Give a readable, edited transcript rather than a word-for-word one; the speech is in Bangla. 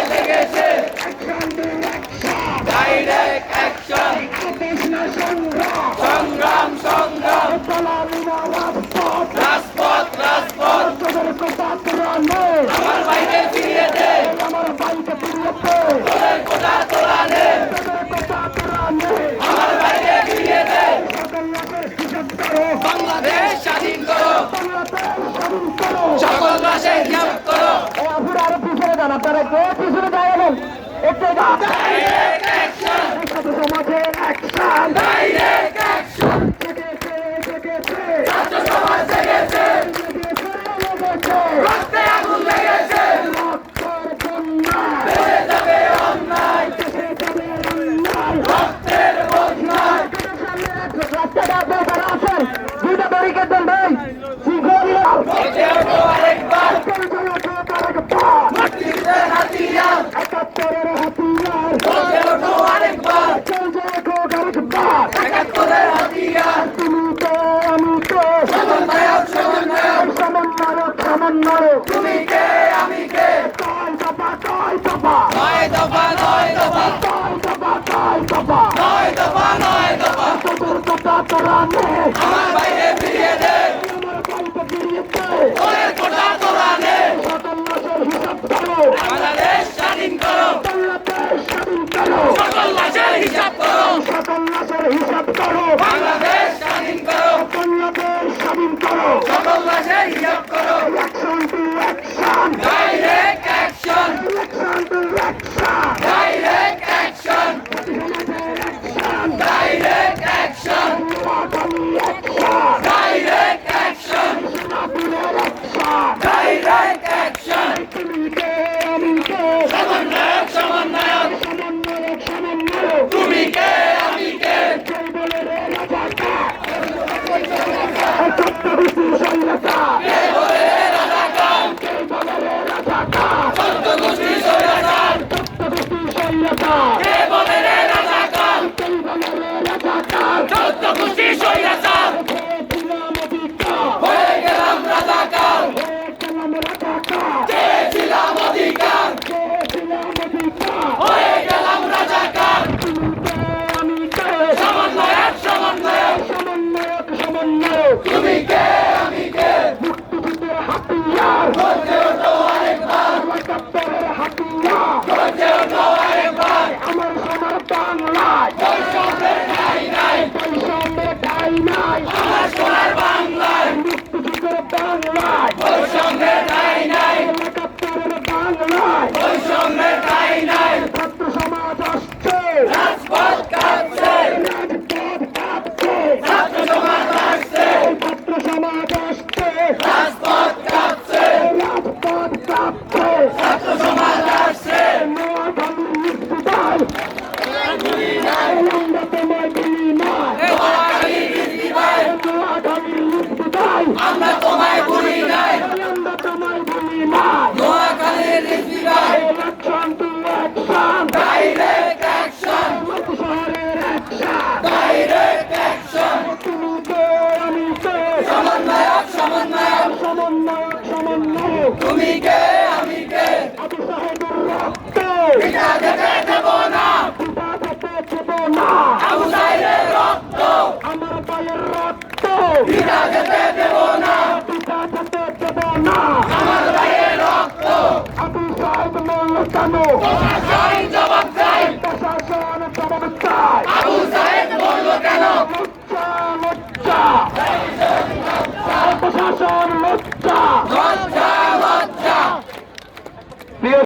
লেগেছে ডাইরেক্ট অ্যাকশন সংগ্রাম রাজপথ আমার ভাইকে ফিরিয়ে দে তোদের কোটা তোলা নে আমার ভাইকে ফিরিয়ে দে বাংলাদেশ স্বাধীন করো সকল লাশের হিসাব করো আরো পিছনে যান আপনারা কেউ পিছনে যাবেন একটু ডাইরেক্ট অ্যাকশন সমাজের অ্যাকশন ডাইরেক্ট অ্যাকশন ছাত্র সমাজ জেগেছে রক্তে আগুন লেগেছে বেড়ে যাবে অন্যায় রক্তের বন্যায় দুইটা ব্যারিকেড দেন ভাই গর্জে ওঠো আরেকবার মুক্তিযুদ্ধের হাতিয়ার গর্জে ওঠো আরেকবার একাত্তরের হাতিয়ার সমন্বয়ক তুমি কে আমি কে নয় দফা নয় দফা আমার বাইরে ফিরিয়ে দে তোদের কোটা তোলা নে বাংলাদেশ স্বাধীন করো সকল লাশের হিসাব করো বাংলাদেশ স্বাধীন করো সকল লাশের হিসাব করো direct action direct action direct action direct action direct action সমন্বয়ক তুমি কে আমি কে কে বলে রাজাকার চোদ্দ গোষ্ঠী স্বৈরাচার কে বলে রাজাকার চোদ্দ গোষ্ঠী স্বৈরাচার হয়ে গেলাম রাজাকার চেয়েছিলাম অধিকার হয়ে গেলাম রাজাকার সমন্বয়ক তুমি কে আমি কে গর্জে ওঠো আরেকবার গর্জে ওঠো আরেকবার বৈষম্যের ঠাঁই নাই আমার সোনার বাংলায় বৈষম্যের ঠাঁই নাই বৈষম্যের ঠাঁই নাই রাজপথ কাঁপছে ছাত্র সমাজ আসছে রাজপথ কাঁপছে ছাত্র সমাজ আসছে আমরা তোমায় ভুলি নাই নোয়াখালীর রিজভী ভাই ডাইরেক্ট অ্যাকশন ডাইরেক্ট অ্যাকশন সমন্বয়ক তুমি কে আমি কে পিতা যেতে দেব না আবু সাইদের রক্ত পিতা যেতে দেব না আমার ভাইয়ের রক্ত তোমার আইন জবাব চাই আবু সাইদ বলল কেন প্রশাসন লজ্জা